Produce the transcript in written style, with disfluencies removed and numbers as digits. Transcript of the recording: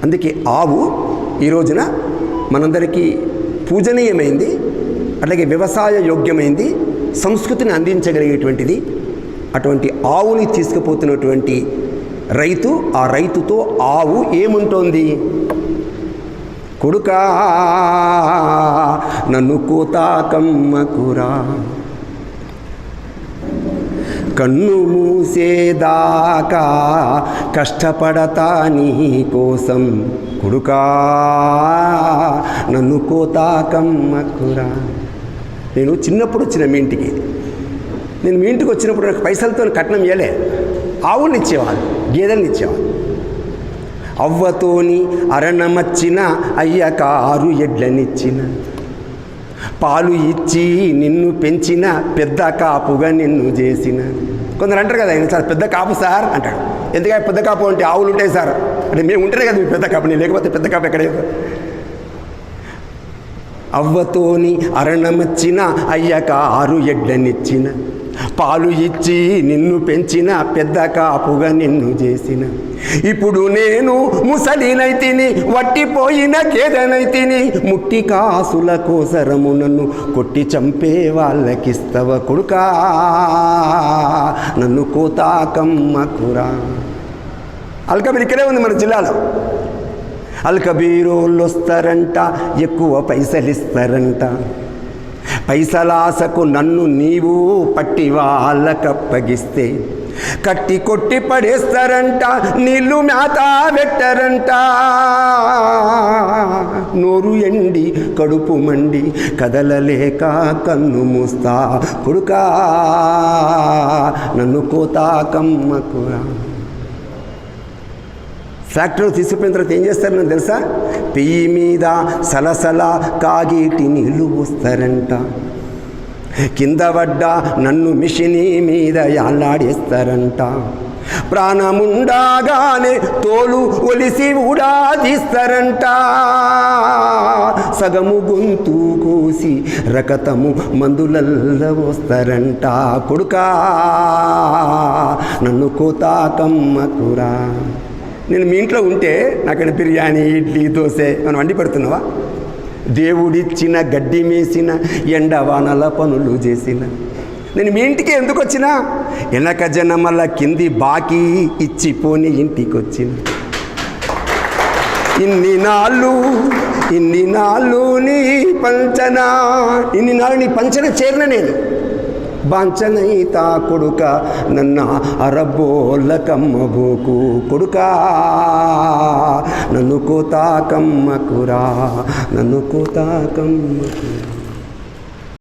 అందుకే ఆవు ఈ రోజున మనందరికీ పూజనీయమైంది, అట్లాగే వ్యవసాయ యోగ్యమైంది, సంస్కృతిని అందించగలిగేటువంటిది. అటువంటి ఆవుని తీసుకుపోతున్నటువంటి రైతు, ఆ రైతుతో ఆవు ఏముంటోంది? కొడుకా నన్ను కోతాకమ్మకురా, కన్ను మూసేదాకా కష్టపడతా నీ కోసం, కొడుకా నన్ను కోతాకమ్మకురా. నేను చిన్నప్పుడు వచ్చిన మీ ఇంటికి, నేను మీ ఇంటికి వచ్చినప్పుడు నాకు పైసలతో కట్నం ఇవ్వలే, ఆవుల్ని ఇచ్చేవాళ్ళు, గేదెల్ని ఇచ్చేవాళ్ళు. అవ్వతోని అరణమచ్చిన అయ్యకారు ఎడ్లనిచ్చిన, పాలు ఇచ్చి నిన్ను పెంచిన పెద్ద కాపుగా నిన్ను చేసిన. కొందరు అంటారు కదా, ఆయన సార్ పెద్ద కాపు సార్ అంటాడు. ఎందుకంటే పెద్ద కాపు అంటే ఆవులు ఉంటాయి సార్ అంటే, మేము ఉంటేనే కదా పెద్ద కాపుని, లేకపోతే పెద్ద కాపు ఎక్కడే. అవ్వతోని అరణమచ్చిన అయ్యకారు ఎడ్లనిచ్చిన, పాలు ఇచ్చి నిన్ను పెంచిన పెద్ద కాపుగా నిన్ను చేసిన. ఇప్పుడు నేను ముసలినైతిని, వట్టిపోయిన గేదెనైతిని, ముట్టి కాసుల కోసరము నన్ను కొట్టి చంపే వాళ్ళకిస్తవ, కొడుకా నన్ను కోతాకమ్మకురా. అల్కబీర్ ఇక్కడే ఉంది మన జిల్లాలో. అల్కబీరోళ్ళు వస్తారంట, ఎక్కువ పైసలు ఇస్తారంట, పైసలాసకు నన్ను నీవు పట్టి వాళ్ళకప్పగిస్తే కట్టి కొట్టి పడేస్తారంట, నీళ్ళు మేత పెట్టరంట. నోరు ఎండి కడుపు మండి కదలలేక కన్ను మూస్తా, కొడుకా నన్ను కోతాకమ్మకురా. ఫ్యాక్టరీ తీసుకుపోయిన తర్వాత ఏం చేస్తారు నాకు తెలుసా? పెయ్యి మీద సలసల కాగేటి నీళ్ళు పోస్తారంట, కింద పడ్డ నన్ను మిషని మీద యాలాడేస్తారంట. ప్రాణముండగానే తోలు ఒలిసి ఊడాదీస్తారంట, సగము గొంతు కోసి రకతము మందులల్ల పోస్తారంట, కొడుకా నన్ను కోతాకమ్మకురా. నేను మీ ఇంట్లో ఉంటే నాకైనా బిర్యానీ, ఇడ్లీ, దోశ మనం వండి పెడుతున్నావా? దేవుడిచ్చిన గడ్డి మేసిన, ఎండవానల పనులు చేసిన, నేను మీ ఇంటికి ఎందుకు వచ్చినా? వెనక జనమల కింది బాకీ ఇచ్చిపోని ఇంటికి వచ్చిన. ఇన్ని నాళ్ళు నీ పంచన చేరిన నేను బాంచనైతా, కొడుక నన్న అరబోళ్ళకమ్మబోకు, కొడుకా నన్ను కోతాకమ్మకురా, నన్ను కోతాకమ్మకురా.